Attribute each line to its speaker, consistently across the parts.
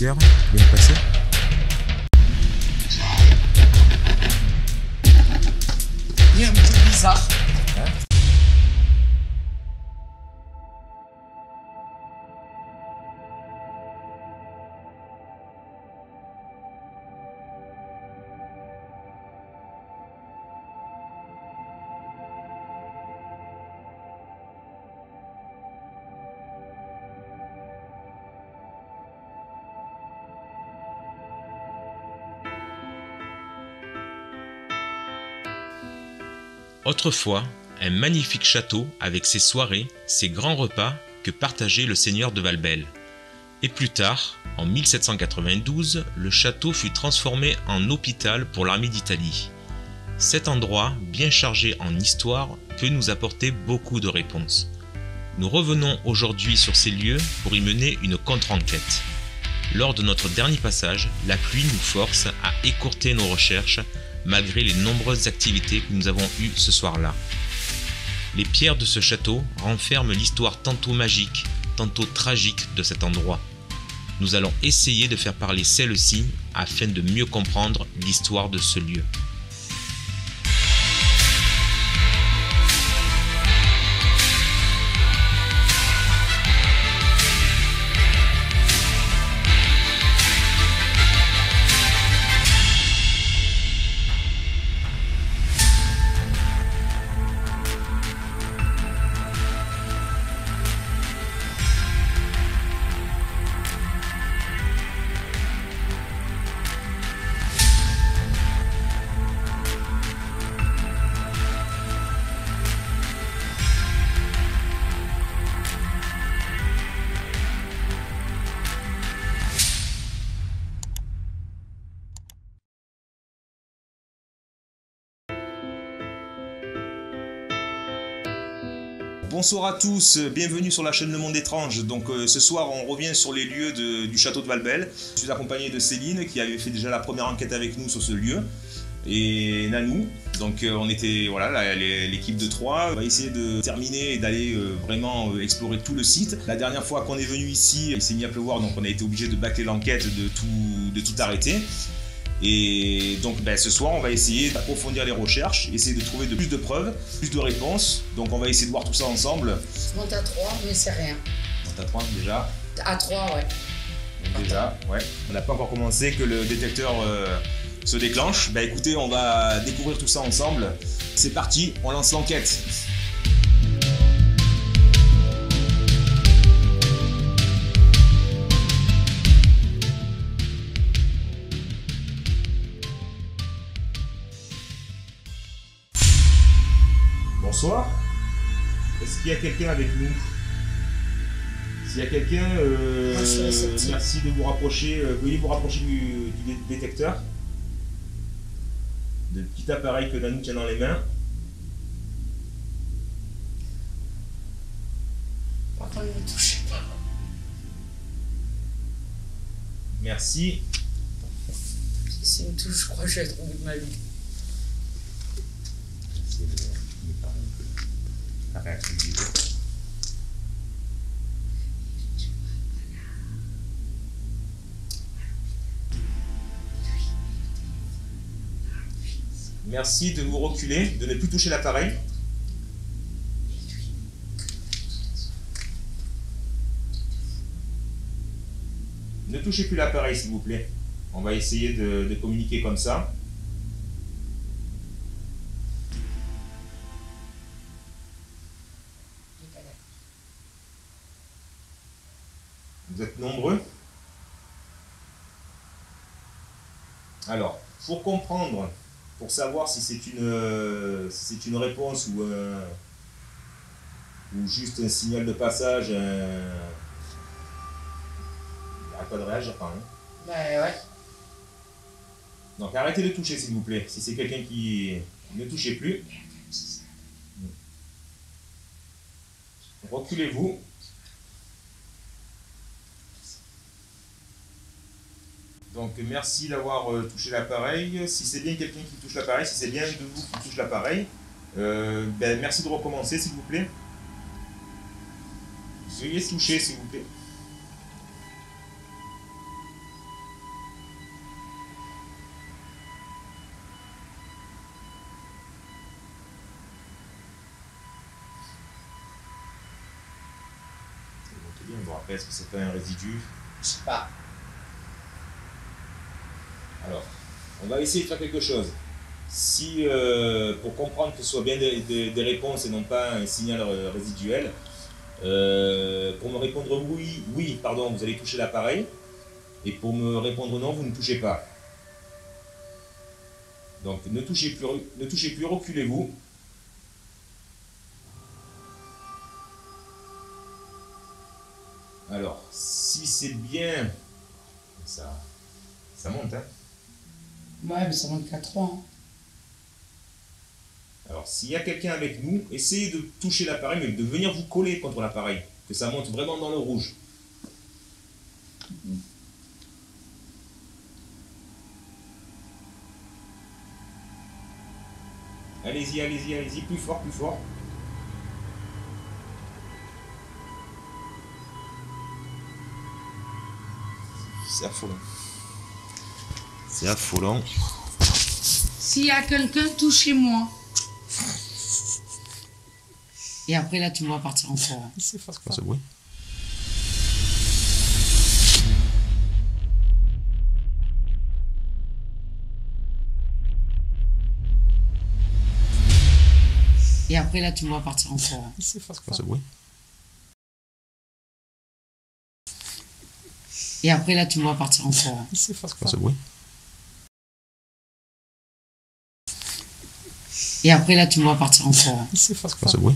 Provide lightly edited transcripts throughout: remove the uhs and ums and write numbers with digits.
Speaker 1: poussière vient de passer.
Speaker 2: Il y a un petit bizarre.
Speaker 3: Autrefois, un magnifique château avec ses soirées, ses grands repas que partageait le seigneur de Valbelle. Et plus tard, en 1792, le château fut transformé en hôpital pour l'armée d'Italie. Cet endroit, bien chargé en histoire, peut nous apporter beaucoup de réponses. Nous revenons aujourd'hui sur ces lieux pour y mener une contre-enquête. Lors de notre dernier passage, la pluie nous force à écourter nos recherches malgré les nombreuses activités que nous avons eues ce soir-là. Les pierres de ce château renferment l'histoire tantôt magique, tantôt tragique de cet endroit. Nous allons essayer de faire parler celle-ci afin de mieux comprendre l'histoire de ce lieu.
Speaker 4: Bonsoir à tous, bienvenue sur la chaîne Le Monde Étrange. Donc ce soir on revient sur les lieux du château de Valbelle. Je suis accompagné de Céline qui avait fait déjà la première enquête avec nous sur ce lieu. Et Nanou, donc on était voilà l'équipe de 3. On va essayer de terminer et d'aller vraiment explorer tout le site. La dernière fois qu'on est venu ici, il s'est mis à pleuvoir, donc on a été obligé de bâcler l'enquête, de tout arrêter. Et donc ce soir on va essayer d'approfondir les recherches, essayer de trouver plus de preuves, plus de réponses. Donc on va essayer de voir tout ça ensemble.
Speaker 2: Je monte à 3 mais c'est rien.
Speaker 4: On monte à 3 déjà.
Speaker 2: À 3 ouais.
Speaker 4: Donc, déjà, ouais. On n'a pas encore commencé que le détecteur se déclenche. Bah écoutez, on va découvrir tout ça ensemble. C'est parti, on lance l'enquête. Bonsoir. Est-ce qu'il y a quelqu'un avec nous? S'il y a quelqu'un, merci de vous rapprocher. Veuillez vous rapprocher du détecteur. Le petit appareil que Nanou tient dans les mains.
Speaker 2: Par contre, ne me touchez pas.
Speaker 4: Merci.
Speaker 2: Si me touche, je crois que je vais être au bout de ma vie.
Speaker 4: Merci de vous reculer, de ne plus toucher l'appareil. Ne touchez plus l'appareil s'il vous plaît. On va essayer de communiquer comme ça. Vous êtes nombreux. Alors, pour comprendre, pour savoir si c'est une réponse ou juste un signal de passage, il n'y a pas de réagir quand même.
Speaker 2: Bah ouais.
Speaker 4: Donc arrêtez de toucher s'il vous plaît. Si c'est quelqu'un qui ne touchez plus. Reculez-vous. Donc merci d'avoir touché l'appareil. Si c'est bien quelqu'un qui touche l'appareil, si c'est bien de vous qui touche l'appareil, merci de recommencer s'il vous plaît. Veuillez toucher s'il vous plaît. après, est-ce que c'est pas un résidu?
Speaker 2: Je sais pas.
Speaker 4: Alors, on va essayer de faire quelque chose. Si, pour comprendre que ce soit bien des réponses et non pas un signal résiduel, pour me répondre oui, pardon, vous allez toucher l'appareil. Et pour me répondre non, vous ne touchez pas. Donc ne touchez plus, reculez-vous. Alors, si c'est bien... Ça monte, hein?
Speaker 2: Ouais, mais ça monte qu'à 3. Hein.
Speaker 4: Alors, s'il y a quelqu'un avec nous, essayez de toucher l'appareil, mais de venir vous coller contre l'appareil. Que ça monte vraiment dans le rouge. Allez-y, allez-y, allez-y, plus fort, plus fort. C'est affolant. C'est affolant.
Speaker 2: S'il y a quelqu'un, touchez-moi. Et après, là, tu vas partir en forêt.
Speaker 4: C'est fort, ce bruit.
Speaker 2: Et après, là, tu vas partir en forêt.
Speaker 4: C'est fort, ce bruit.
Speaker 2: Et après, là, tu vas partir en forêt.
Speaker 4: C'est fort, ce bruit.
Speaker 2: Et après, là, tu vas partir en forêt.
Speaker 4: C'est fort, ce bruit.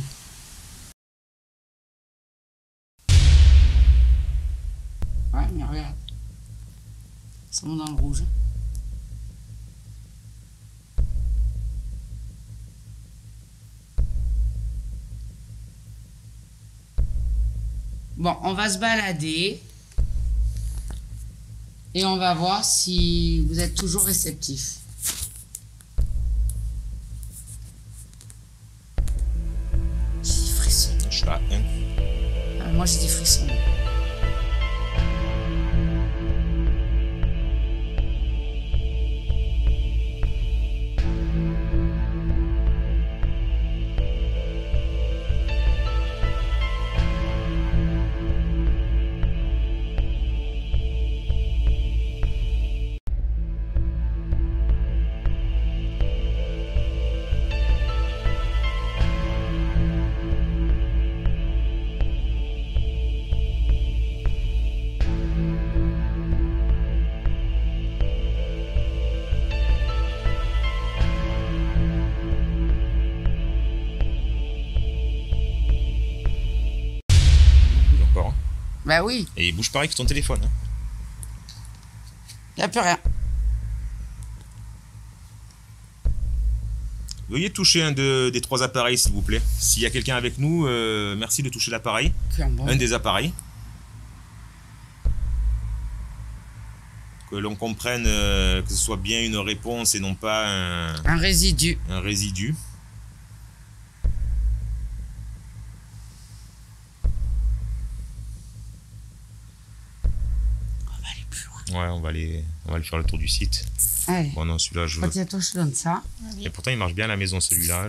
Speaker 2: Ouais, mais regarde. Ça monte dans le rouge. Bon, on va se balader. Et on va voir si vous êtes toujours réceptif. J'ai des frissons.
Speaker 4: Je suis là, hein.
Speaker 2: Ah, moi, j'ai des frissons. Bah oui,
Speaker 4: Et il bouge pareil que ton téléphone. Hein.
Speaker 2: y a plus rien.
Speaker 4: Veuillez toucher un des trois appareils, s'il vous plaît. S'il y a quelqu'un avec nous, merci de toucher l'appareil.
Speaker 2: Clairement.
Speaker 4: Un des appareils. Que l'on comprenne que ce soit bien une réponse et non pas
Speaker 2: Un résidu.
Speaker 4: un résidu.
Speaker 2: On va aller plus loin.
Speaker 4: Ouais, on va aller faire le tour du site.
Speaker 2: Allez.
Speaker 4: Bon, non, celui-là, je...
Speaker 2: Toi, je te donne ça.
Speaker 4: Et pourtant, il marche bien à la maison, celui-là.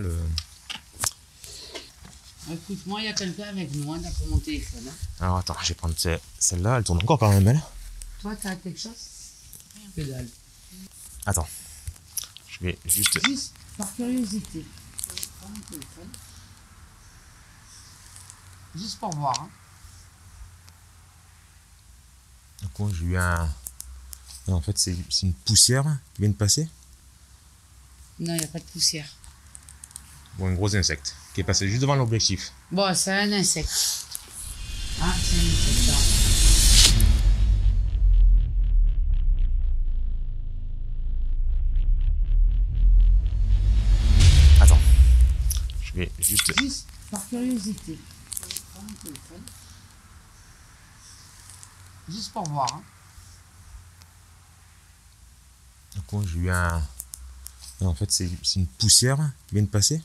Speaker 2: Écoute, moi, il y a quelqu'un avec moi, là, pour mon téléphone. Hein.
Speaker 4: Alors, attends, je vais prendre celle-là. Elle tourne encore quand même, elle.
Speaker 2: Toi, t'as quelque chose? Rien que dalle.
Speaker 4: Attends. Je vais juste...
Speaker 2: Juste par curiosité. Prends mon téléphone. Juste pour voir. Hein.
Speaker 4: Donc, j'ai eu un... Non, en fait, c'est une poussière qui vient de passer.
Speaker 2: Non, il n'y a pas de poussière.
Speaker 4: Bon, un gros insecte qui est passé juste devant l'objectif.
Speaker 2: Bon, c'est un insecte. Ah, c'est un insecte. Là.
Speaker 4: Attends. Je vais juste...
Speaker 2: Juste par curiosité. Prends mon téléphone. Juste pour voir. Hein.
Speaker 4: Donc, j'ai eu un... Non, en fait, c'est une poussière qui vient de passer.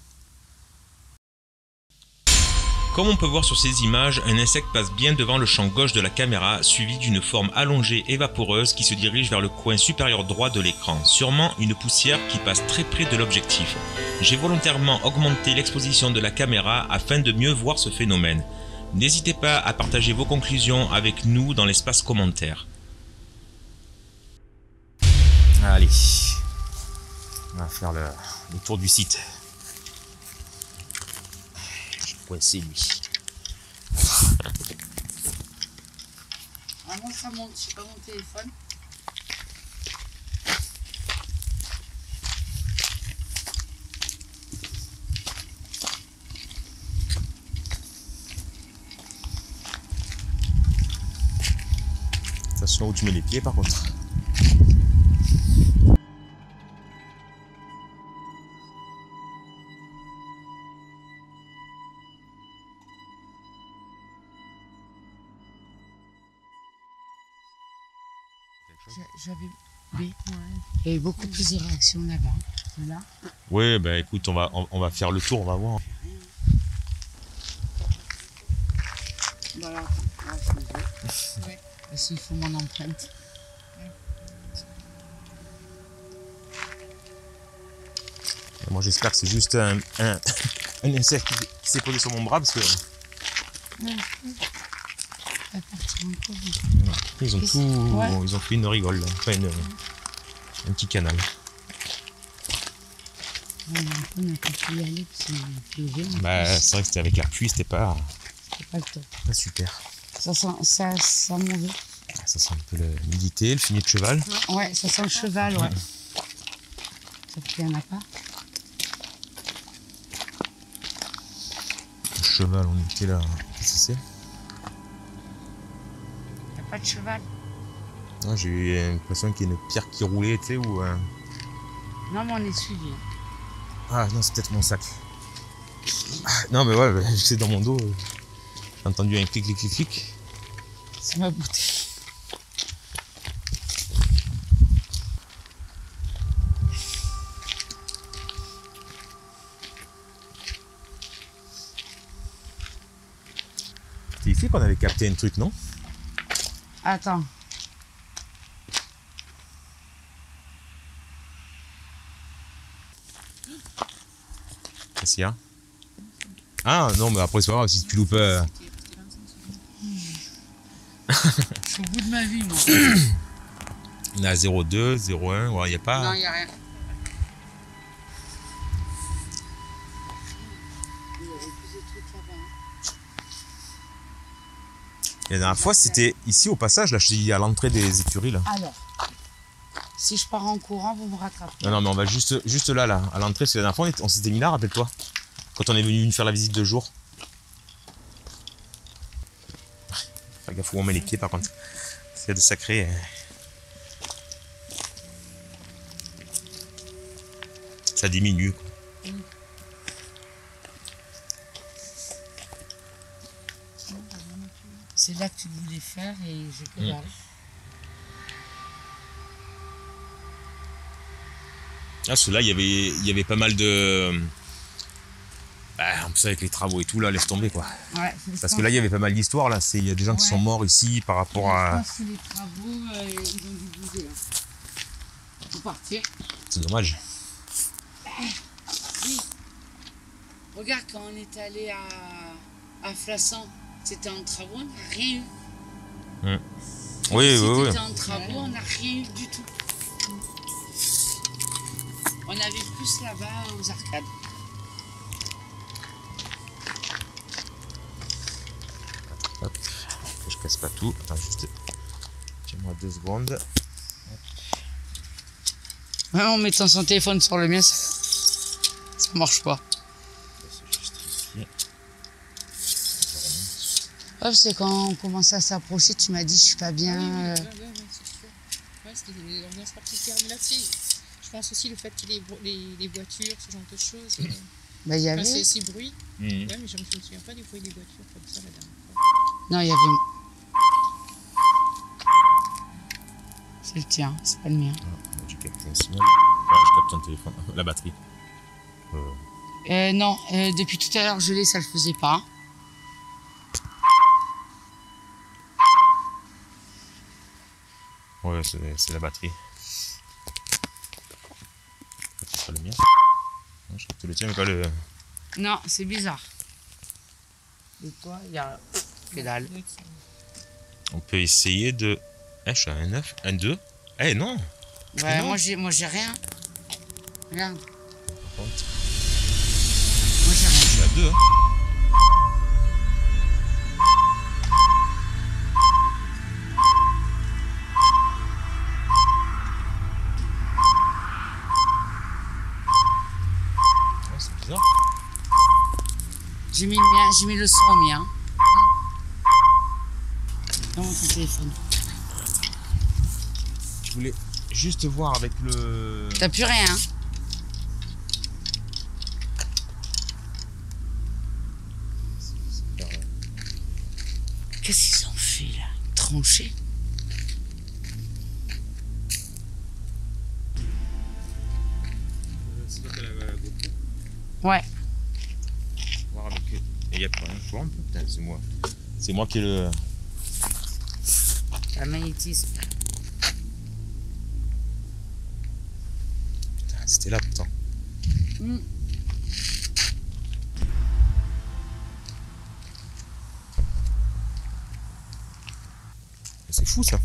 Speaker 3: Comme on peut voir sur ces images, un insecte passe bien devant le champ gauche de la caméra, suivi d'une forme allongée et vaporeuse qui se dirige vers le coin supérieur droit de l'écran, sûrement une poussière qui passe très près de l'objectif. J'ai volontairement augmenté l'exposition de la caméra afin de mieux voir ce phénomène. N'hésitez pas à partager vos conclusions avec nous dans l'espace commentaire. Allez, on va faire le tour du site. Je vais coincer lui.
Speaker 2: Ah, moi ça monte, je sais pas mon téléphone.
Speaker 3: Attention où tu mets les pieds par contre.
Speaker 2: J'avais... Oui. Il y a eu beaucoup plus de réactions là-bas. Là.
Speaker 3: Ouais, bah écoute, on va faire le tour, on va voir.
Speaker 2: Voilà, on va changer. Ouais. Parce qu'il faut mon empreinte.
Speaker 3: Moi j'espère que c'est juste un insecte qui s'est posé sur mon bras parce que
Speaker 2: Ouais. Ça va partir encore.
Speaker 3: ils ont tout,
Speaker 2: Ouais.
Speaker 3: ils ont fait une rigole, là. Enfin un petit canal.
Speaker 2: Ouais, on n'a pas pu y aller parce qu'il pleuvait.
Speaker 3: Bah c'est vrai que c'était avec la pluie, c'était pas
Speaker 2: C'est pas le top.
Speaker 3: super.
Speaker 2: Ça sent mauvais.
Speaker 3: Ça sent un peu l'humidité, le fumier de cheval.
Speaker 2: Ouais, ça sent le cheval, ouais. Sauf qu'il n'y en a pas.
Speaker 3: Le cheval, on était là. Qu'est-ce que c'est?
Speaker 2: Il n'y a pas de cheval.
Speaker 3: Ah, j'ai eu l'impression qu'il y a une pierre qui roulait, tu sais, ou...
Speaker 2: Non, mais on est suivi.
Speaker 3: Ah non, c'est peut-être mon sac. Ah, non mais ouais, c'est dans mon dos. J'ai entendu un clic, clic, clic, clic.
Speaker 2: C'est ma bouteille.
Speaker 3: C'est ici qu'on avait capté un truc, non?
Speaker 2: Attends.
Speaker 3: Qu'est-ce qu'il y a? Ah non, mais après c'est pas grave si tu loupes...
Speaker 2: Je suis au bout de ma vie, moi.
Speaker 3: On est à 0,2, 0,1, ouais, il n'y a pas...
Speaker 2: Non, il n'y a rien.
Speaker 3: La dernière fois, c'était ici au passage, là, je suis à l'entrée des écuries, là.
Speaker 2: Alors, si je pars en courant, vous me rattrapez.
Speaker 3: Non, non, mais on va juste là, à l'entrée, parce que la dernière fois, on s'était mis là, rappelle-toi. Quand on est venu faire la visite de jour. Fais gaffe où on met les pieds, par contre. C'est de sacré... Ça diminue, quoi.
Speaker 2: C'est là que tu voulais faire et je peux pas.
Speaker 3: Ah, celui-là, il y avait pas mal de... Bah, en plus avec les travaux et tout, là, laisse tomber, quoi.
Speaker 2: Ouais,
Speaker 3: Parce que là, il y avait pas mal d'histoires, là. Il y a des gens qui sont morts ici par rapport
Speaker 2: Je
Speaker 3: à...
Speaker 2: pense que les travaux, ils ont dû bouger, là. Faut partir.
Speaker 3: C'est dommage.
Speaker 2: Oui. Regarde, quand on est allé à Flassan, c'était en travaux, on n'a rien eu.
Speaker 3: Oui,
Speaker 2: Si
Speaker 3: oui,
Speaker 2: c'était
Speaker 3: oui.
Speaker 2: en travaux, on n'a rien eu du tout. On avait plus là-bas aux arcades.
Speaker 3: Hop. Je casse pas tout. Attends, juste... Tiens-moi 2 secondes.
Speaker 2: Même en mettant son téléphone sur le mien, ça marche pas.
Speaker 3: C'est juste ici.
Speaker 2: Ouais, c'est quand on commençait à s'approcher, tu m'as dit je suis pas bien.
Speaker 1: Ouais, c'est sûr. Ouais, c'était l'ambiance particulière. Mais là, tu sais, je pense aussi le fait qu'il y ait les voitures, ce genre de choses.
Speaker 2: Bah, il y avait.
Speaker 1: Ces bruits. Ouais, mais je me souviens pas du bruit des voitures comme ça la dernière fois.
Speaker 2: Non, il y avait. C'est le tien, c'est pas le mien.
Speaker 3: J'ai capté un signal. Ah, je capte ton téléphone. La batterie.
Speaker 2: Non, depuis tout à l'heure, je l'ai, ça le faisait pas.
Speaker 3: Ouais, c'est la batterie. C'est pas le mien. Non, je capte le tien, mais pas le...
Speaker 2: Non, c'est bizarre. Et toi, il y a. Que dalle.
Speaker 3: On peut essayer de... Eh, je suis à un 9, un 2. Eh non.
Speaker 2: Ouais,
Speaker 3: Non.
Speaker 2: moi j'ai rien. Regarde.
Speaker 3: Par contre,
Speaker 2: Moi j'ai
Speaker 3: je
Speaker 2: rien.
Speaker 3: suis à 2. Hein. Oh, c'est bizarre.
Speaker 2: J'ai mis le mien, j'ai mis le son au mien. Dans mon téléphone.
Speaker 3: Je voulais juste voir avec le...
Speaker 2: T'as plus rien, hein? Qu'est-ce qu'ils ont fait là? Tranché? Ouais.
Speaker 3: Voir avec... Et il n'y a pas rien. Je vois un peu. Putain, c'est moi. C'est moi qui ai le...
Speaker 2: Un magnétisme.
Speaker 3: Putain, c'était là pourtant.
Speaker 2: Mm.
Speaker 3: C'est fou ça.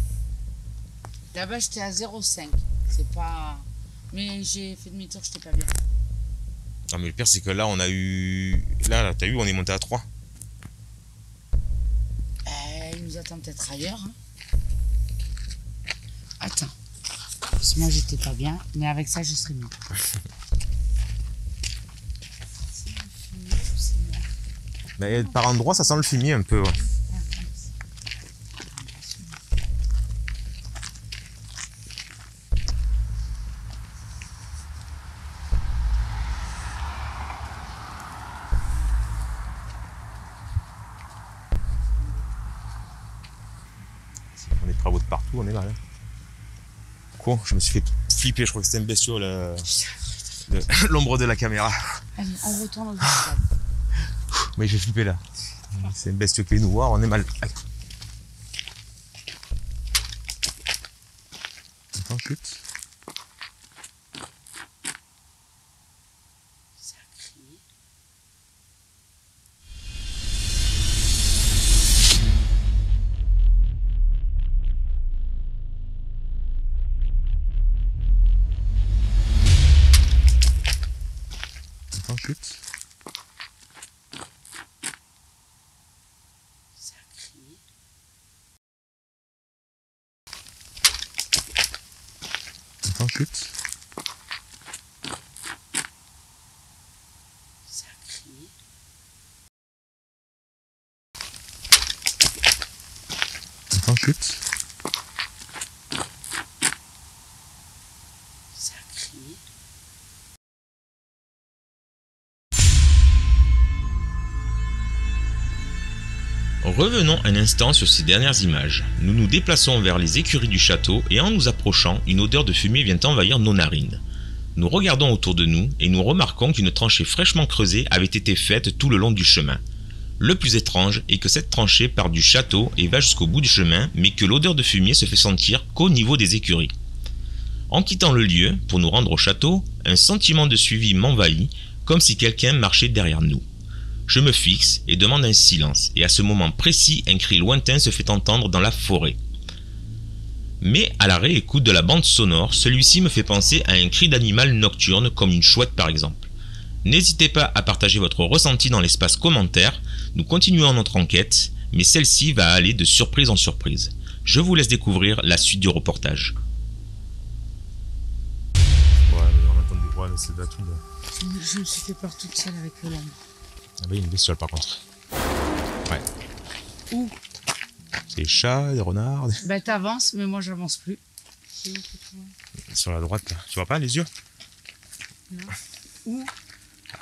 Speaker 2: Là-bas j'étais à 0,5. C'est pas. Mais j'ai fait demi-tour, j'étais pas bien.
Speaker 3: Non mais le pire c'est que là on a eu... Là t'as vu on est monté à 3.
Speaker 2: Il nous attend peut-être ailleurs. Hein. Attends. Parce que moi j'étais pas bien, mais avec ça je serais mieux.
Speaker 3: Mais par endroit ça sent le fumier un peu. Ouais. On est de travaux de partout, on est là. Hein. Quoi? Je me suis fait flipper, je crois que c'était un bestiau l'ombre de la caméra.
Speaker 2: Allez, on retourne au hôpital.
Speaker 3: Mais j'ai flippé là. C'est un bestiau qui est noir, on est mal. Aïe. Attends, chute.
Speaker 2: Ça crie.
Speaker 3: Attends, chute.
Speaker 2: Ça crie.
Speaker 3: Attends, chute.
Speaker 2: Ça crie.
Speaker 3: Attends, chute.
Speaker 2: Ça crie.
Speaker 3: Revenons un instant sur ces dernières images. Nous nous déplaçons vers les écuries du château et en nous approchant, une odeur de fumée vient envahir nos narines. Nous regardons autour de nous et nous remarquons qu'une tranchée fraîchement creusée avait été faite tout le long du chemin. Le plus étrange est que cette tranchée part du château et va jusqu'au bout du chemin, mais que l'odeur de fumier se fait sentir qu'au niveau des écuries. En quittant le lieu, pour nous rendre au château, un sentiment de suivi m'envahit, comme si quelqu'un marchait derrière nous. Je me fixe et demande un silence, et à ce moment précis, un cri lointain se fait entendre dans la forêt. Mais à la réécoute de la bande sonore, celui-ci me fait penser à un cri d'animal nocturne, comme une chouette par exemple. N'hésitez pas à partager votre ressenti dans l'espace commentaire, nous continuons notre enquête, mais celle-ci va aller de surprise en surprise. Je vous laisse découvrir la suite du reportage. Ouais, mais on entend des voix, c'est de la tout.
Speaker 2: Je me suis fait peur toute seule avec le lampe.
Speaker 3: Ah bah il y a une bestiole par contre. Ouais.
Speaker 2: Où?
Speaker 3: C'est des chats, des renards.
Speaker 2: Bah t'avances, mais moi j'avance plus.
Speaker 3: Sur la droite, là. Tu vois pas les yeux?
Speaker 2: Non. Où?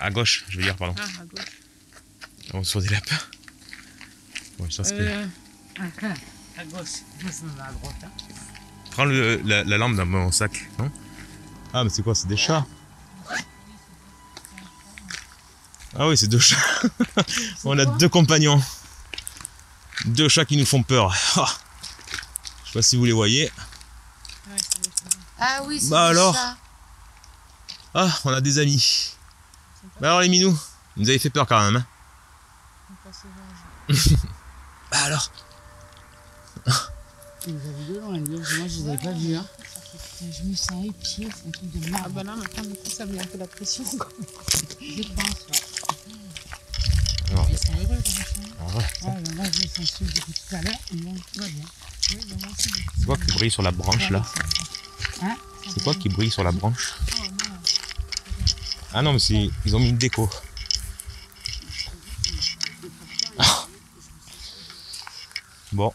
Speaker 3: À gauche, je veux dire, pardon.
Speaker 2: Ah, à gauche.
Speaker 3: Oh, sur des lapins. Ouais, ça c'est...
Speaker 2: À gauche. Moi je me mets à droite. Hein.
Speaker 3: Prends la lampe dans mon sac, non? Ah mais c'est quoi? C'est des chats? Ah oui, c'est deux chats. On a deux compagnons. Deux chats qui nous font peur. Ah. Je sais pas si vous les voyez.
Speaker 2: Ah oui, c'est
Speaker 3: Bah
Speaker 2: des
Speaker 3: alors.
Speaker 2: chats.
Speaker 3: Ah, on a des amis. Bah alors les minous, vous nous avez fait peur quand même. Hein. Ah, alors?
Speaker 2: Ils nous avaient de loin, lui. Moi, je les avais pas vus. Hein.
Speaker 1: Je me sens épiée, c'est un truc de merde.
Speaker 2: Ah bah là, maintenant, du coup, ça met un peu la pression. Quoi.
Speaker 1: Je pense, ouais.
Speaker 3: Alors,
Speaker 1: Ils sont heureux, les enfants.
Speaker 3: ouais.
Speaker 1: Ah, ben là, je sens ceux depuis tout à l'heure. Ils vont tout va bien. Oui, ben moi aussi.
Speaker 3: C'est quoi qui brille sur la branche là?
Speaker 1: Hein?
Speaker 3: C'est quoi qui brille sur la branche?
Speaker 1: Oh non.
Speaker 3: Ah non, mais c'est... ils ont mis une déco. Ah. Bon.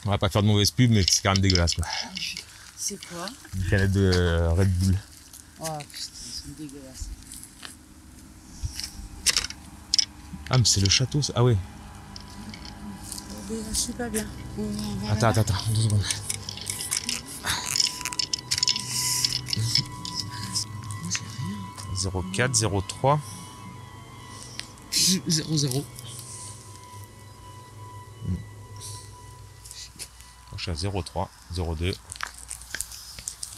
Speaker 3: On va pas faire de mauvaise pub, mais c'est quand même dégueulasse quoi.
Speaker 2: C'est quoi?
Speaker 3: Une canette de Red Bull.
Speaker 2: Oh putain, ils sont dégueulasses.
Speaker 3: Ah, mais c'est le château ça. Ah ouais.
Speaker 2: Oh, je sais pas bien.
Speaker 3: Attends, 2 secondes. 04, 03.
Speaker 2: 0-0.
Speaker 3: Je suis à 03, 02.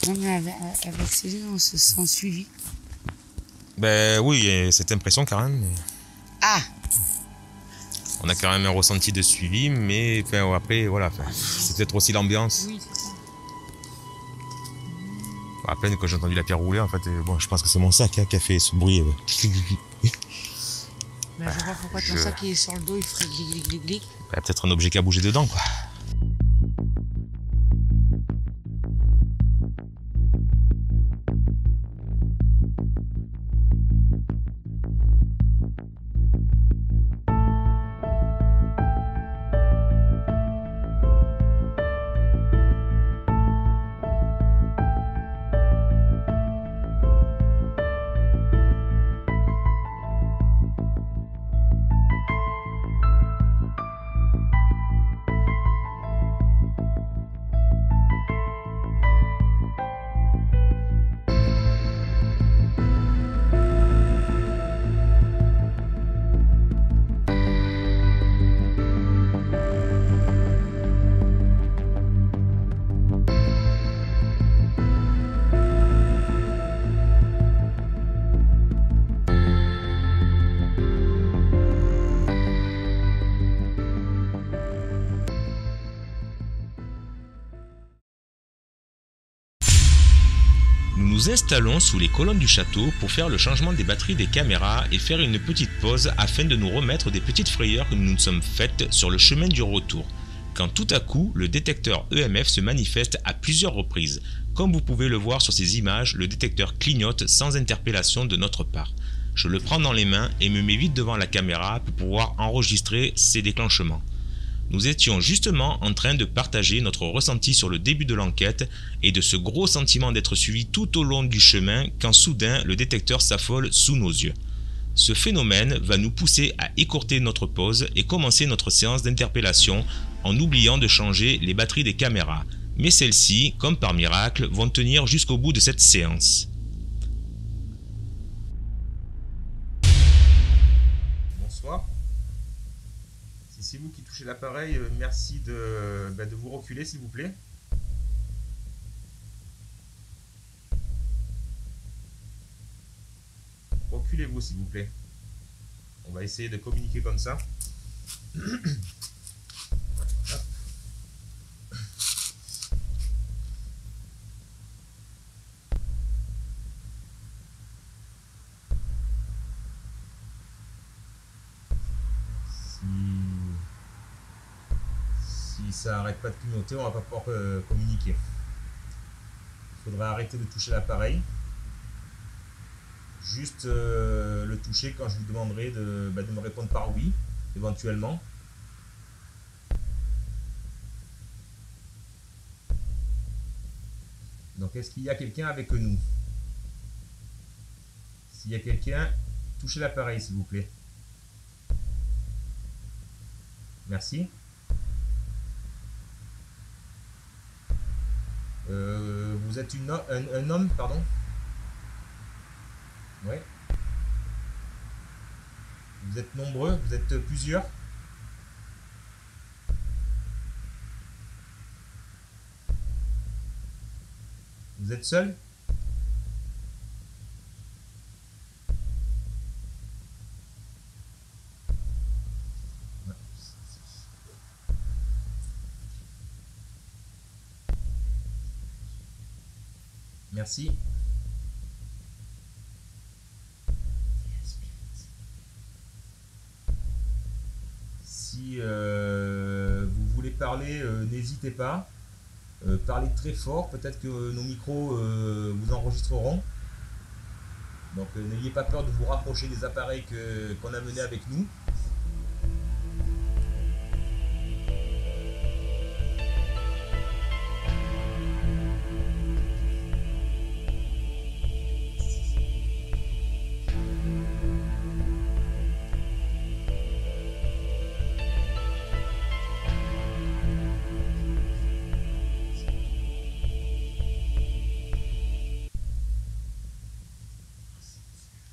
Speaker 2: Non, mais avec Céline, on se sent suivi.
Speaker 3: Ben oui, il y a cette impression quand même. Mais...
Speaker 2: Ah!
Speaker 3: On a quand même un ressenti de suivi, mais enfin, après, voilà. Enfin, c'est peut-être aussi l'ambiance.
Speaker 1: Oui, c'est ça.
Speaker 3: À peine quand j'ai entendu la pierre rouler, en fait, bon, je pense que c'est mon sac hein, qui a fait ce bruit.
Speaker 2: Ben, je vois pourquoi ton sac est sur le dos, il ferait glic.
Speaker 3: Ben, peut-être un objet qui a bougé dedans, quoi. Nous nous installons sous les colonnes du château pour faire le changement des batteries des caméras et faire une petite pause afin de nous remettre des petites frayeurs que nous nous sommes faites sur le chemin du retour. Quand tout à coup, le détecteur EMF se manifeste à plusieurs reprises. Comme vous pouvez le voir sur ces images, le détecteur clignote sans interpellation de notre part. Je le prends dans les mains et me mets vite devant la caméra pour pouvoir enregistrer ces déclenchements. Nous étions justement en train de partager notre ressenti sur le début de l'enquête et de ce gros sentiment d'être suivi tout au long du chemin quand soudain le détecteur s'affole sous nos yeux. Ce phénomène va nous pousser à écourter notre pause et commencer notre séance d'interpellation en oubliant de changer les batteries des caméras. Mais celles-ci, comme par miracle, vont tenir jusqu'au bout de cette séance. Bonsoir. Si c'est vous qui touchez l'appareil, merci de vous reculer s'il vous plaît. Reculez-vous s'il vous plaît. On va essayer de communiquer comme ça. Si ça n'arrête pas de clignoter, on va pas pouvoir communiquer. Il faudra arrêter de toucher l'appareil. Juste le toucher quand je vous demanderai de me répondre par oui, éventuellement. Donc est-ce qu'il y a quelqu'un avec nous? S'il y a quelqu'un, touchez l'appareil s'il vous plaît. Merci. Vous êtes un homme, pardon? Ouais. Vous êtes nombreux, vous êtes plusieurs. Vous êtes seul? Merci. Si vous voulez parler, n'hésitez pas. Parlez très fort, peut-être que nos micros vous enregistreront. Donc n'ayez pas peur de vous rapprocher des appareils qu'on a menés avec nous.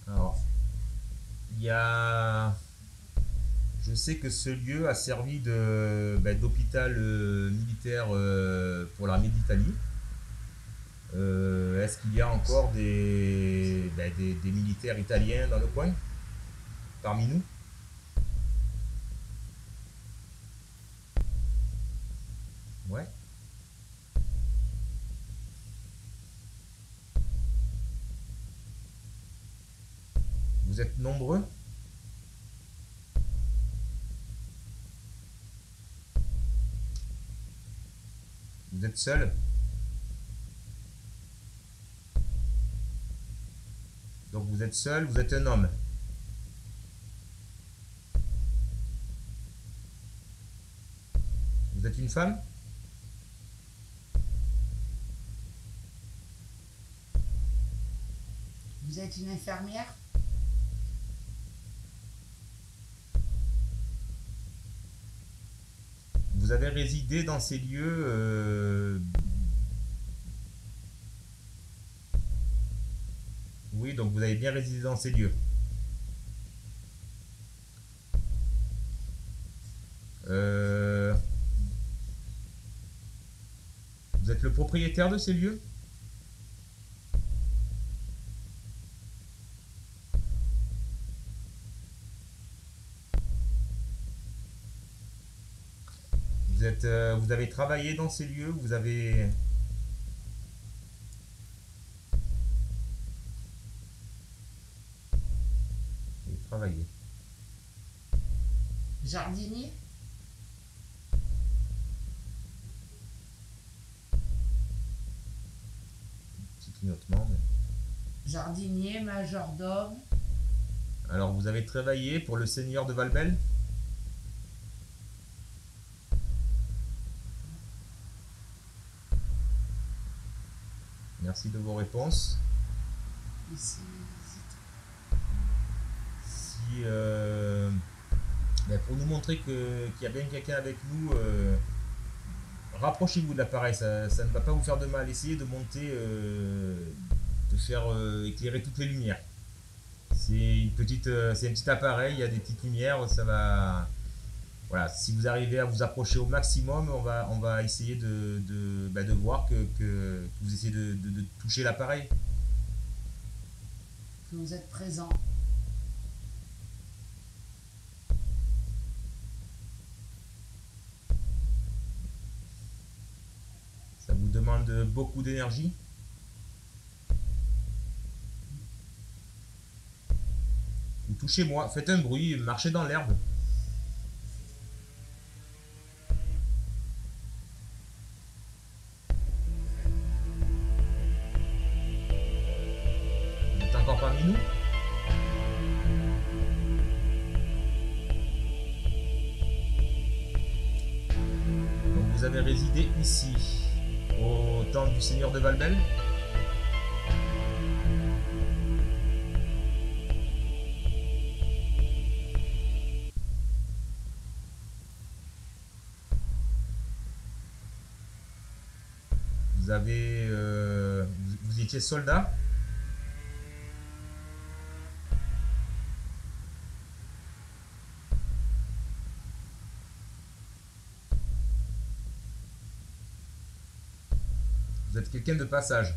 Speaker 3: Alors, je sais que ce lieu a servi d'hôpital militaire pour l'armée d'Italie. Est-ce qu'il y a encore des militaires italiens dans le coin, parmi nous? Ouais. Vous êtes nombreux? Vous êtes seul? Donc vous êtes seul, vous êtes un homme. Vous êtes une femme?
Speaker 2: Vous êtes une infirmière?
Speaker 3: Vous avez résidé dans ces lieux Oui, donc vous avez bien résidé dans ces lieux. Vous êtes le propriétaire de ces lieux? Vous avez travaillé dans ces lieux? Vous avez travaillé.
Speaker 2: Jardinier?
Speaker 3: Petit clignotement.
Speaker 2: Jardinier, majordome.
Speaker 3: Alors vous avez travaillé pour le seigneur de Valbel? Merci de vos réponses.
Speaker 2: Ici,
Speaker 3: Si, pour nous montrer qu'il y a bien quelqu'un avec nous, rapprochez-vous de l'appareil, ça ne va pas vous faire de mal. Essayez de monter, de faire éclairer toutes les lumières. C'est un petit appareil, il y a des petites lumières, ça va. Voilà, si vous arrivez à vous approcher au maximum, on va essayer de voir que vous essayez de toucher l'appareil.
Speaker 2: que vous êtes présent.
Speaker 3: Ça vous demande beaucoup d'énergie. Vous touchez-moi, faites un bruit, marchez dans l'herbe. Vous êtes encore parmi nous? Donc vous avez résidé ici, au temps du seigneur de Valbel? Vous étiez soldat? Vous êtes quelqu'un de passage?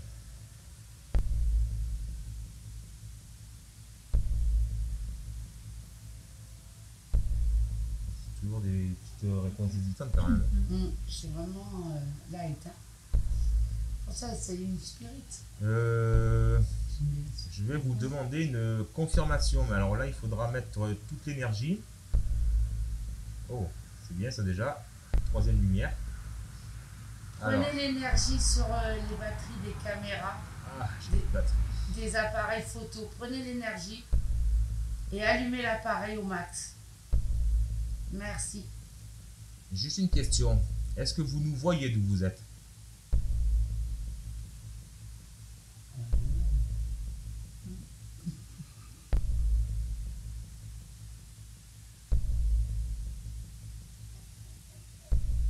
Speaker 3: Toujours des petites réponses hésitantes quand même.
Speaker 2: C'est vraiment light. Hein. Ça, c'est une spirit.
Speaker 4: Je vais vous demander une confirmation, mais alors là il faudra mettre toute l'énergie. Oh, c'est bien ça déjà. Troisième lumière. Alors.
Speaker 2: Prenez l'énergie sur les batteries des caméras,
Speaker 4: Ah, j'ai des batteries.
Speaker 2: des appareils photo. Prenez l'énergie et allumez l'appareil au max. Merci.
Speaker 4: Juste une question. Est-ce que vous nous voyez d'où vous êtes?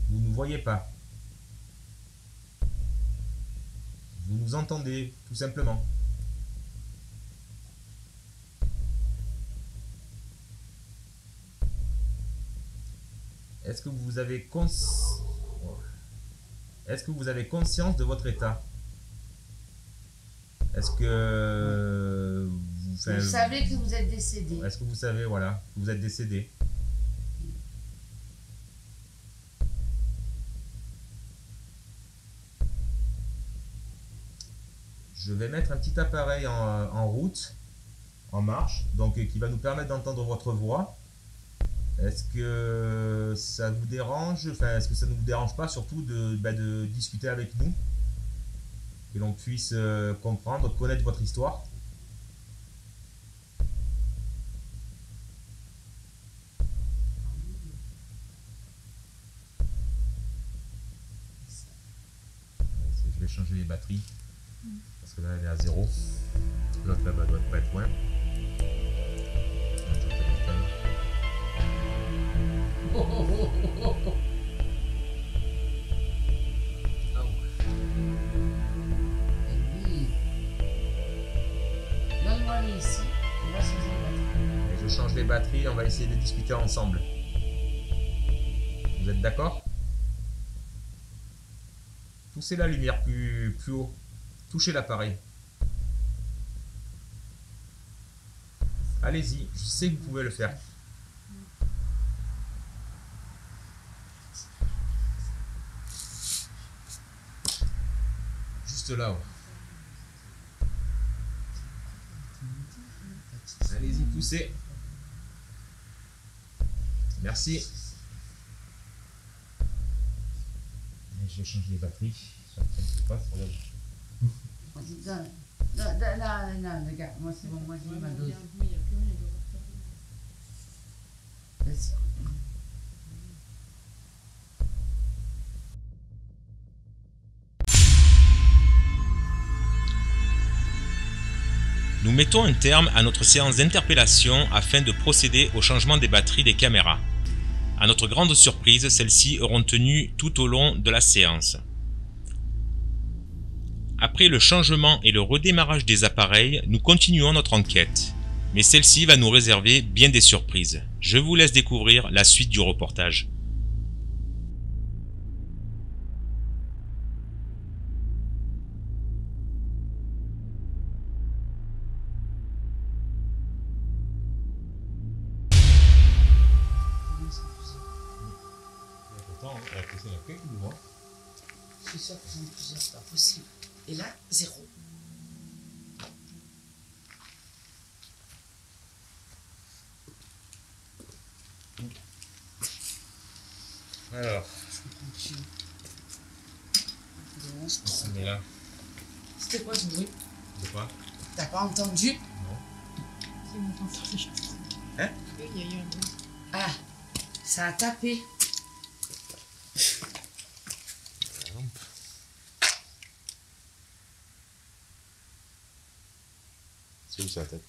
Speaker 4: Vous ne nous voyez pas. Vous nous entendez, tout simplement. Est-ce que vous avez conscience de votre état? Est-ce que
Speaker 2: Vous savez que vous êtes décédé.
Speaker 4: Est-ce que vous savez, voilà, que vous êtes décédé? Je vais mettre un petit appareil en route, en marche, donc qui va nous permettre d'entendre votre voix. Est-ce que ça vous dérange, enfin, est-ce que ça ne vous dérange pas surtout de discuter avec nous, que l'on puisse comprendre, connaître votre histoire? Je vais changer les batteries, parce que là elle est à 0. L'autre là-bas doit pas être loin.
Speaker 2: Donne-moi ici. On va changer les batteries.
Speaker 4: Et je change les batteries, on va essayer de discuter ensemble. Vous êtes d'accord? Poussez la lumière plus haut. Touchez l'appareil. Allez-y, je sais que vous pouvez le faire. Juste là-haut. Allez-y, poussez. Merci. Et je vais changer les batteries.
Speaker 2: Vas-y, donne. Non, regarde, moi c'est bon, moi j'ai ma dose. Vas-y.
Speaker 3: Nous mettons un terme à notre séance d'interpellation afin de procéder au changement des batteries des caméras. À notre grande surprise, celles-ci auront tenu tout au long de la séance. Après le changement et le redémarrage des appareils, nous continuons notre enquête. Mais celle-ci va nous réserver bien des surprises. Je vous laisse découvrir la suite du reportage.
Speaker 2: Je suis sûr que j'en ai plusieurs, c'est pas possible. Et là, 0.
Speaker 4: Alors,
Speaker 2: Tranquille.
Speaker 4: on est là.
Speaker 2: C'était quoi ce bruit?
Speaker 4: De quoi?
Speaker 2: T'as pas entendu?
Speaker 4: Non.
Speaker 1: C'est mon temps déjà.
Speaker 4: Hein?
Speaker 1: Il y a eu un bruit.
Speaker 2: Ah, ça a tapé.
Speaker 4: C'est où sa tête?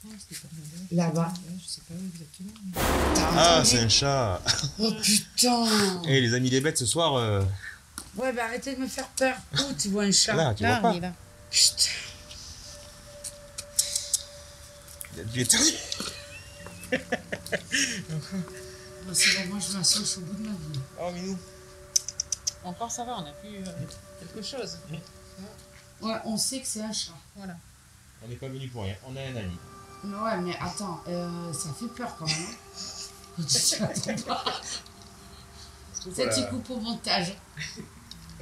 Speaker 1: Non, c'était pas mal.
Speaker 2: Là-bas.
Speaker 1: Je sais pas où exactement. Mais...
Speaker 2: T'as
Speaker 4: Ah,
Speaker 2: entendu?
Speaker 4: c'est un chat!
Speaker 2: Oh putain!
Speaker 4: Eh, les amis des bêtes, ce soir,
Speaker 2: Ouais, bah arrêtez de me faire peur. Oh, tu vois un chat?
Speaker 4: là, tu vois pas?
Speaker 1: il est là.
Speaker 2: Chut.
Speaker 4: Il a dû éternuer.
Speaker 2: Bon, c'est bon, moi je m'associe au bout de ma vie.
Speaker 4: Oh, Minou.
Speaker 1: Encore ça va, on a pu quelque chose.
Speaker 2: Ouais, on sait que c'est un chat.
Speaker 1: Voilà.
Speaker 4: On n'est pas venu pour rien, on a un ami.
Speaker 2: Ouais, mais attends, ça fait peur quand même. Hein. Tu coupes au montage.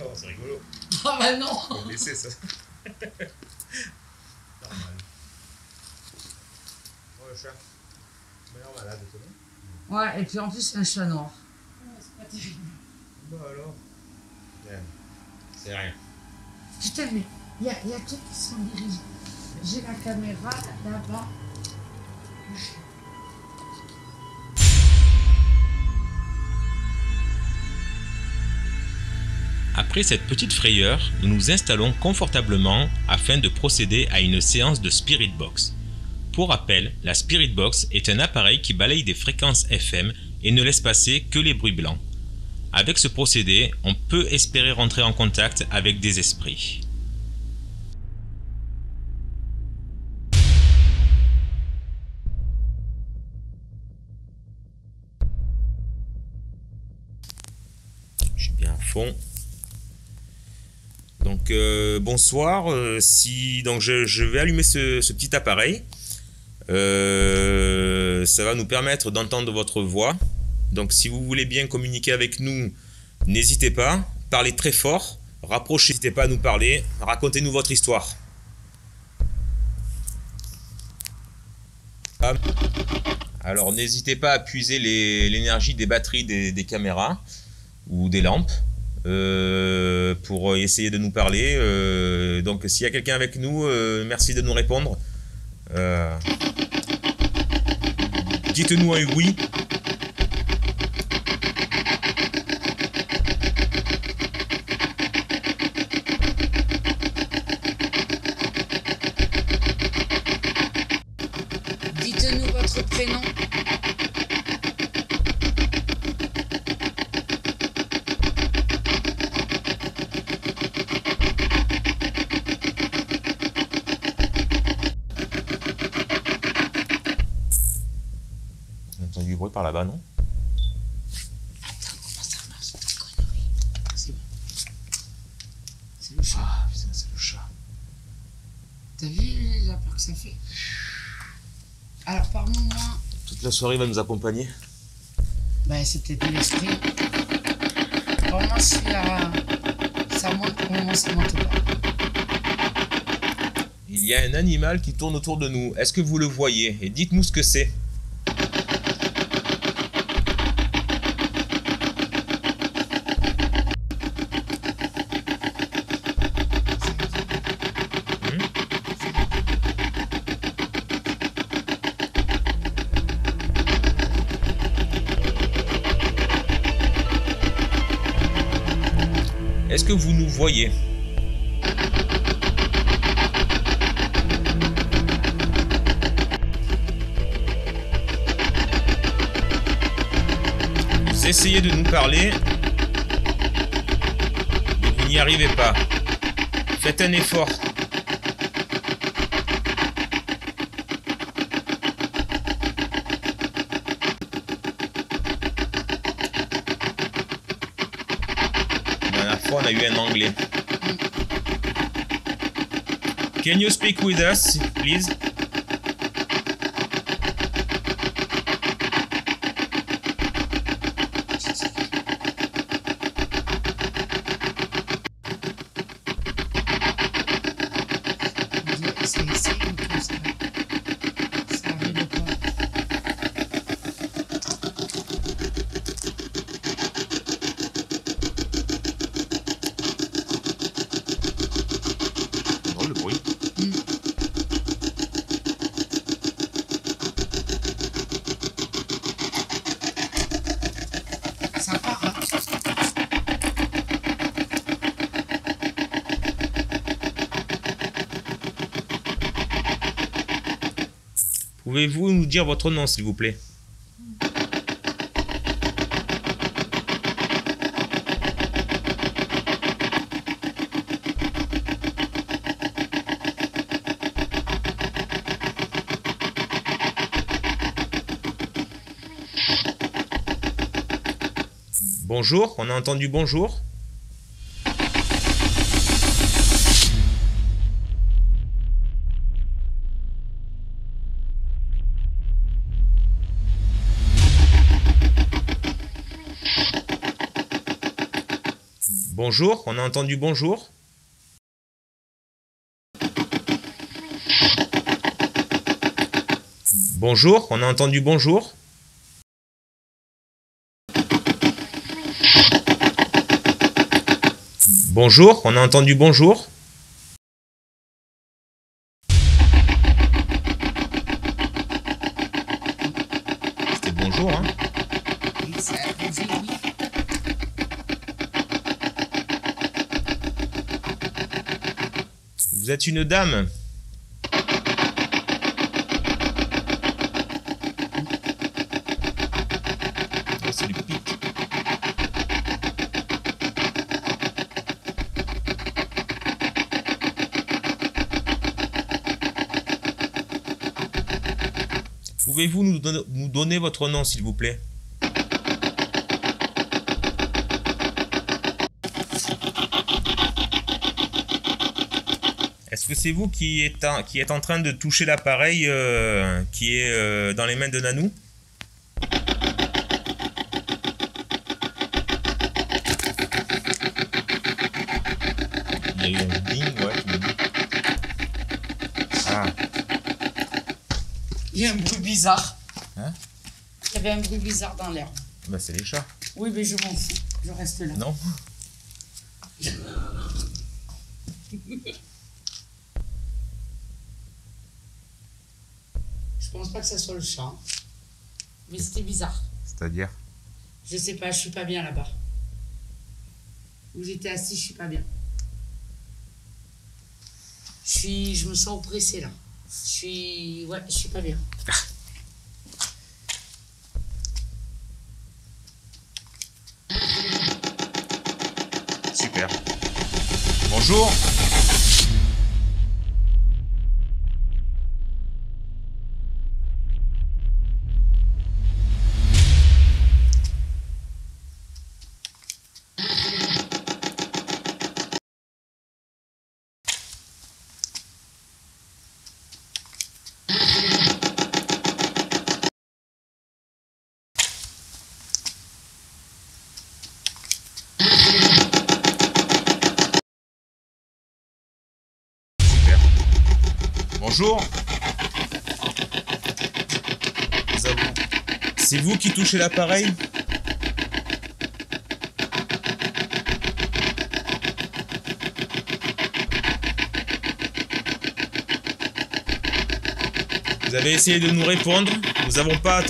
Speaker 4: Oh, c'est rigolo.
Speaker 2: Ah bah non.
Speaker 4: On va laisser ça. Normal. Oh, le chat. Il m'a l'air malade, toi.
Speaker 2: Ouais, et puis en plus, c'est un chat noir.
Speaker 1: C'est pas terrible.
Speaker 4: Bah alors. C'est rien.
Speaker 2: Putain, mais il y a tout qui sont dirigés. J'ai la caméra là-bas.
Speaker 3: Après cette petite frayeur, nous nous installons confortablement afin de procéder à une séance de Spirit Box. Pour rappel, la Spirit Box est un appareil qui balaye des fréquences FM et ne laisse passer que les bruits blancs. Avec ce procédé, on peut espérer rentrer en contact avec des esprits. Je suis bien à fond. Donc bonsoir, donc je vais allumer ce petit appareil. Ça va nous permettre d'entendre votre voix. Donc si vous voulez bien communiquer avec nous, n'hésitez pas, parlez très fort, rapprochez, n'hésitez pas à nous parler, racontez-nous votre histoire. Alors n'hésitez pas à puiser l'énergie des batteries des caméras ou des lampes. Pour essayer de nous parler. Donc s'il y a quelqu'un avec nous, merci de nous répondre. Dites-nous un oui.
Speaker 2: Dites-nous votre prénom.
Speaker 3: On entend du bruit par là-bas, non?
Speaker 2: Attends, comment ça marche cette connerie? C'est bon. C'est le chat.
Speaker 3: Ah putain, c'est le chat.
Speaker 2: T'as vu la peur que ça fait? Alors par moment,
Speaker 3: Toute la soirée il va nous accompagner.
Speaker 2: bah c'est peut-être l'esprit. Par moment celui-là, ça monte, par moment ça monte pas.
Speaker 3: Il y a un animal qui tourne autour de nous. Est-ce que vous le voyez? Et dites-nous ce que c'est. Est-ce que vous nous voyez? Vous essayez de nous parler, mais vous n'y arrivez pas. Faites un effort. La dernière fois, on a eu un anglais. Can you speak with us, please?
Speaker 2: C'est comme ça. Ça arrive pas.
Speaker 3: Oh, le bruit.
Speaker 2: Ça part, hein.
Speaker 3: Pouvez-vous nous dire votre nom, s'il vous plaît? Bonjour, on a entendu bonjour. Bonjour, on a entendu bonjour. Bonjour, on a entendu bonjour. Bonjour, on a entendu bonjour. C'était bonjour, hein? Vous êtes une dame? Oh, c'est du pic. Pouvez-vous nous donner votre nom, s'il vous plaît? Est-ce que c'est vous qui êtes en train de toucher l'appareil qui est dans les mains de Nanou? Il y a eu un ding, ouais, tu me dis. Ah.
Speaker 2: Il y a un bruit bizarre.
Speaker 3: Hein?
Speaker 2: Il y avait un bruit bizarre dans l'herbe.
Speaker 3: Bah c'est les chats.
Speaker 2: Oui, mais je m'en fous. Je reste là.
Speaker 3: Non?
Speaker 2: Je pense pas que ça soit le chat. Mais c'était bizarre.
Speaker 3: C'est-à-dire?
Speaker 2: Je sais pas, je suis pas bien là-bas. Où j'étais assis, je suis pas bien. Je me sens oppressée là. Ouais, je suis pas bien.
Speaker 3: Super. Bonjour. Bonjour. C'est vous qui touchez l'appareil? Vous avez essayé de nous répondre. Nous n'avons pas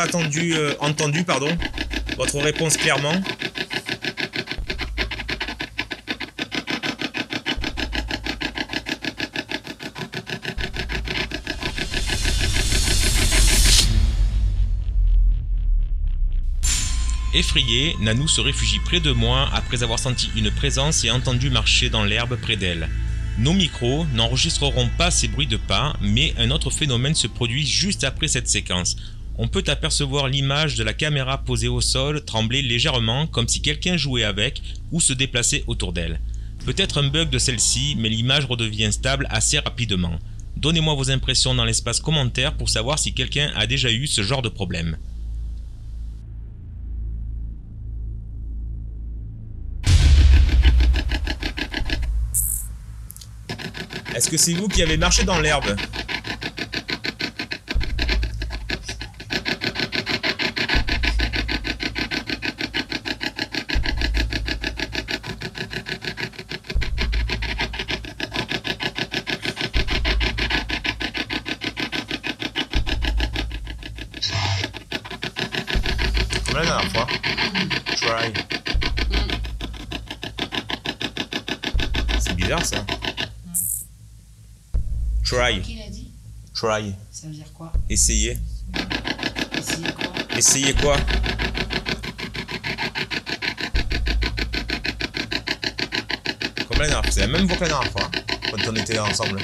Speaker 3: entendu votre réponse clairement. Effrayée, Nanou se réfugie près de moi après avoir senti une présence et entendu marcher dans l'herbe près d'elle. Nos micros n'enregistreront pas ces bruits de pas, mais un autre phénomène se produit juste après cette séquence. On peut apercevoir l'image de la caméra posée au sol trembler légèrement comme si quelqu'un jouait avec ou se déplaçait autour d'elle. Peut-être un bug de celle-ci, mais l'image redevient stable assez rapidement. Donnez-moi vos impressions dans l'espace commentaire pour savoir si quelqu'un a déjà eu ce genre de problème. Est-ce que c'est vous qui avez marché dans l'herbe? Comme la dernière fois. Try. C'est bizarre ça. Try.
Speaker 2: Qui l'a dit?
Speaker 3: Try.
Speaker 2: Ça veut dire quoi?
Speaker 3: Essayez.
Speaker 2: Essayez quoi?
Speaker 3: Essayez quoi? Comme la dernière fois. C'est la même voix que la dernière fois. Quand on était là ensemble.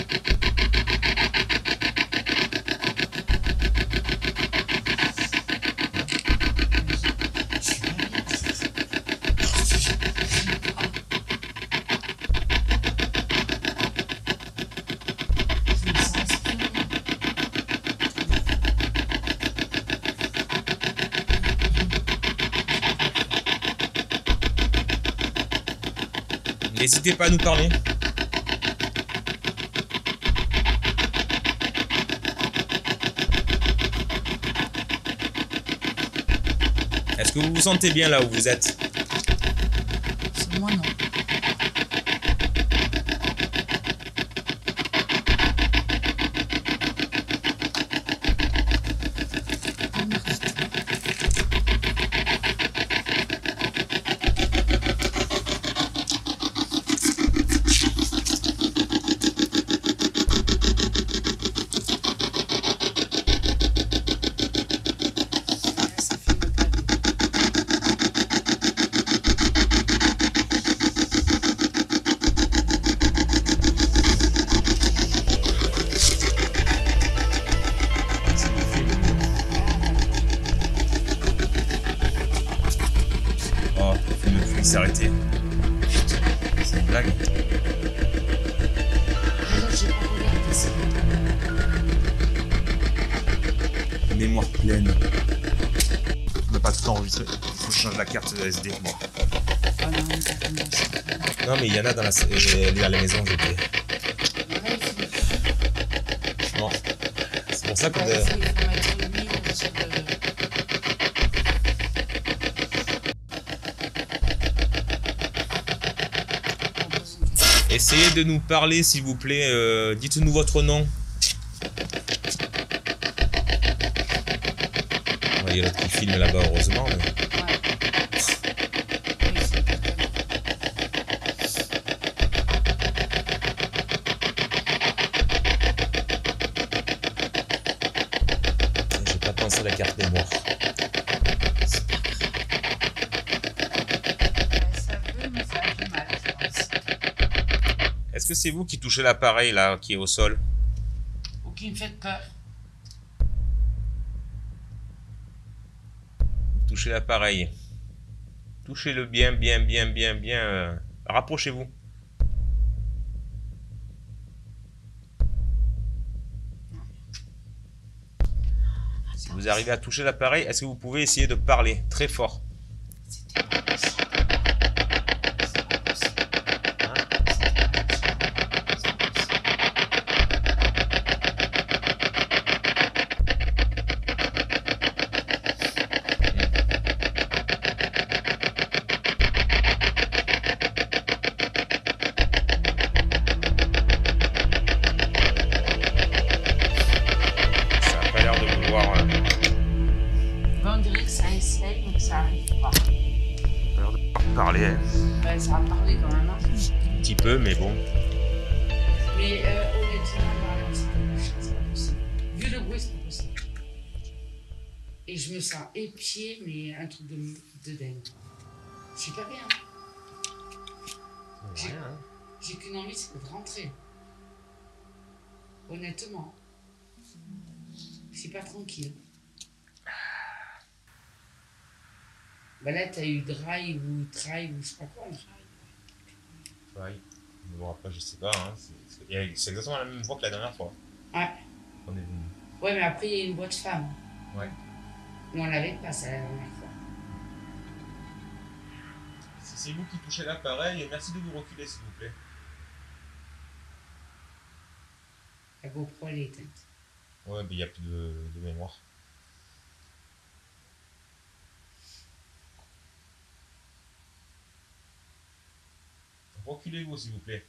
Speaker 3: N'hésitez pas à nous parler. Est-ce que vous vous sentez bien là où vous êtes?
Speaker 1: Moi non.
Speaker 3: s'est arrêté. C'est une blague. Mémoire pleine. On n'a pas tout enregistré. Il faut que je change la carte SD. Bon. Non mais il y en a dans la... Elle est à la maison, j'ai oublié. Non. C'est pour ça que... Essayez de nous parler s'il vous plaît. Dites-nous votre nom. Il y a l'autre qui filme là-bas, heureusement. Mais... J'ai pas pensé à la carte mémoire. Est-ce que c'est vous qui touchez l'appareil là, qui est au sol?
Speaker 2: Ou qui me faites peur?
Speaker 3: Touchez l'appareil. Touchez-le bien, bien, bien, bien, bien. Rapprochez-vous. Si vous arrivez à toucher l'appareil, est-ce que vous pouvez essayer de parler très fort?
Speaker 2: On dirait que ça essaye, mais que ça arrive pas.
Speaker 3: Parler.
Speaker 2: Ouais, ça va parler quand même. Hein.
Speaker 3: Un petit peu, mais bon.
Speaker 2: Mais honnêtement, c'est pas possible. Vu le bruit, c'est pas possible. Et je me sens épiée, mais un truc de dingue. Je suis pas bien. Hein. J'ai qu'une envie, c'est de rentrer. Honnêtement. Je suis pas tranquille. Bah là, t'as eu drive ou try ou je sais pas quoi.
Speaker 3: Ouais. Bon, après, je sais pas. Hein. C'est exactement la même voix que la dernière fois.
Speaker 2: Ouais.
Speaker 3: On est venu.
Speaker 2: Ouais, mais après, il y a une voix de femme.
Speaker 3: Ouais.
Speaker 2: Mais on l'avait pas, ça, la dernière fois.
Speaker 3: Si c'est vous qui touchez l'appareil, merci de vous reculer, s'il vous plaît.
Speaker 2: La GoPro, elle est éteinte.
Speaker 3: Ouais, mais il n'y a plus de mémoire. Reculez-vous, s'il vous plaît.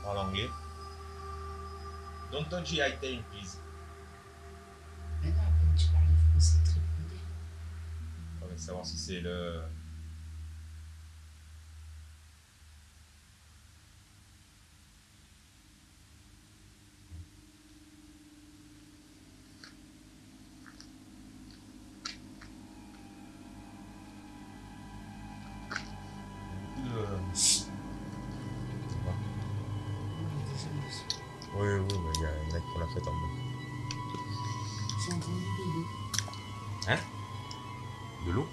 Speaker 3: Parle anglais. Don't touch the item, please.
Speaker 2: Mais non, comme tu parles français très bien.
Speaker 3: On va savoir si c'est le... Oui, il y a un mec pour la fête en bas.
Speaker 2: J'ai entendu bébé.
Speaker 3: Hein? De l'eau?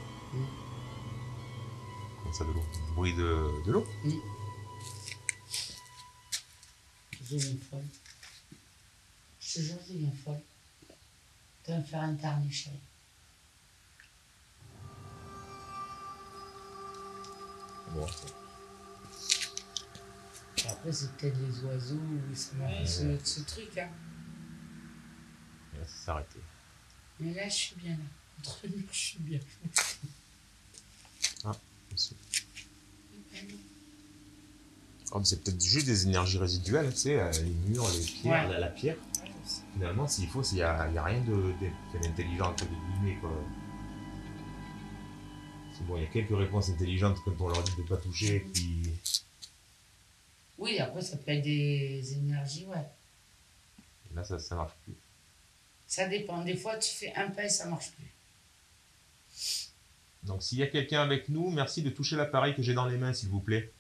Speaker 3: Comment ça, de l'eau? Le bruit de l'eau?
Speaker 2: Je deviens folle. Je te jure, je deviens folle. Tu vas me faire interner, chérie.
Speaker 3: Bon.
Speaker 2: Après, c'est peut-être les oiseaux ou ça m'a fait ce truc, hein.
Speaker 3: Et là, ça s'est arrêté.
Speaker 2: Mais là, je suis bien là. Entre nous, je suis bien.
Speaker 3: Ah, merci. Oh, mais c'est peut-être juste des énergies résiduelles, tu sais, les murs, les pierres,
Speaker 2: Ouais.
Speaker 3: la pierre. Finalement, s'il faut, il n'y a rien d'intelligent, entre guillemets, quoi. C'est bon, il y a quelques réponses intelligentes quand on leur dit de ne pas toucher, et puis...
Speaker 2: Oui, après, ça peut être des énergies, ouais.
Speaker 3: Là, ça marche plus.
Speaker 2: Ça dépend. Des fois, tu fais un pas et ça marche plus.
Speaker 3: Donc, s'il y a quelqu'un avec nous, merci de toucher l'appareil que j'ai dans les mains, s'il vous plaît.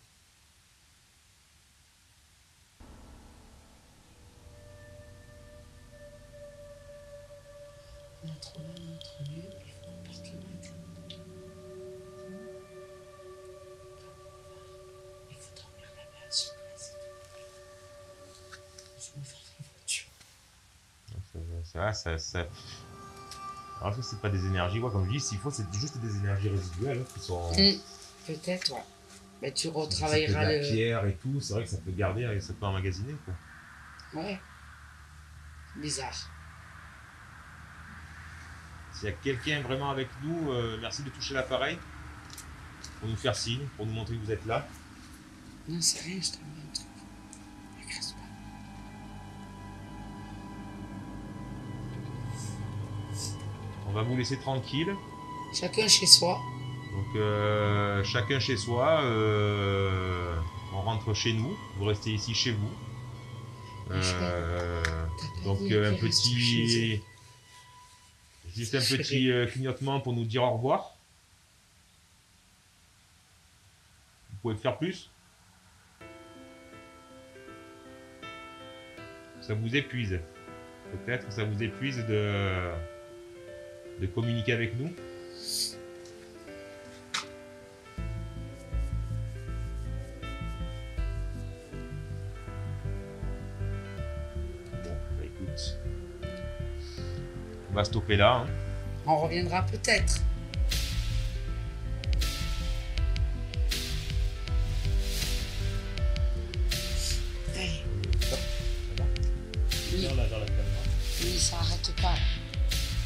Speaker 2: On a trouvé notre lieu, il faut partir maintenant. Il faut dormir là-bas sur place. Je me fais la voiture.
Speaker 3: C'est vrai, alors ça, c'est pas des énergies, ouais, comme je dis, s'il faut, c'est juste des énergies résiduelles hein, qui sont...
Speaker 2: Peut-être, ouais. Mais tu
Speaker 3: C'est
Speaker 2: retravailleras
Speaker 3: de la
Speaker 2: le...
Speaker 3: pierre et tout, c'est vrai que ça peut garder, ça peut emmagasiner, quoi.
Speaker 2: Ouais. Bizarre.
Speaker 3: S'il y a quelqu'un vraiment avec nous, merci de toucher l'appareil pour nous faire signe, pour nous montrer que vous êtes là.
Speaker 2: Non, c'est rien, je t'envoie un truc. Agresse pas.
Speaker 3: On va vous laisser tranquille.
Speaker 2: Chacun chez soi.
Speaker 3: Donc chacun chez soi, on rentre chez nous, vous restez ici chez vous. Donc un petit... Juste un petit clignotement pour nous dire au revoir. Vous pouvez le faire plus? Ça vous épuise. Peut-être que ça vous épuise de communiquer avec nous. Bon, bah écoute. On va stopper là. Hein.
Speaker 2: On reviendra peut-être. Hey. Oui. Oui, ça arrête pas.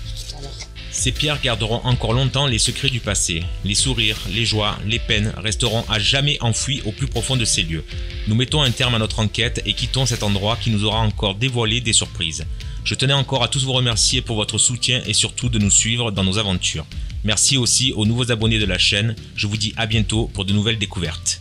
Speaker 2: Tout à l'heure.
Speaker 3: Ces pierres garderont encore longtemps les secrets du passé. Les sourires, les joies, les peines resteront à jamais enfouis au plus profond de ces lieux. Nous mettons un terme à notre enquête et quittons cet endroit qui nous aura encore dévoilé des surprises. Je tenais encore à tous vous remercier pour votre soutien et surtout de nous suivre dans nos aventures. Merci aussi aux nouveaux abonnés de la chaîne. Je vous dis à bientôt pour de nouvelles découvertes.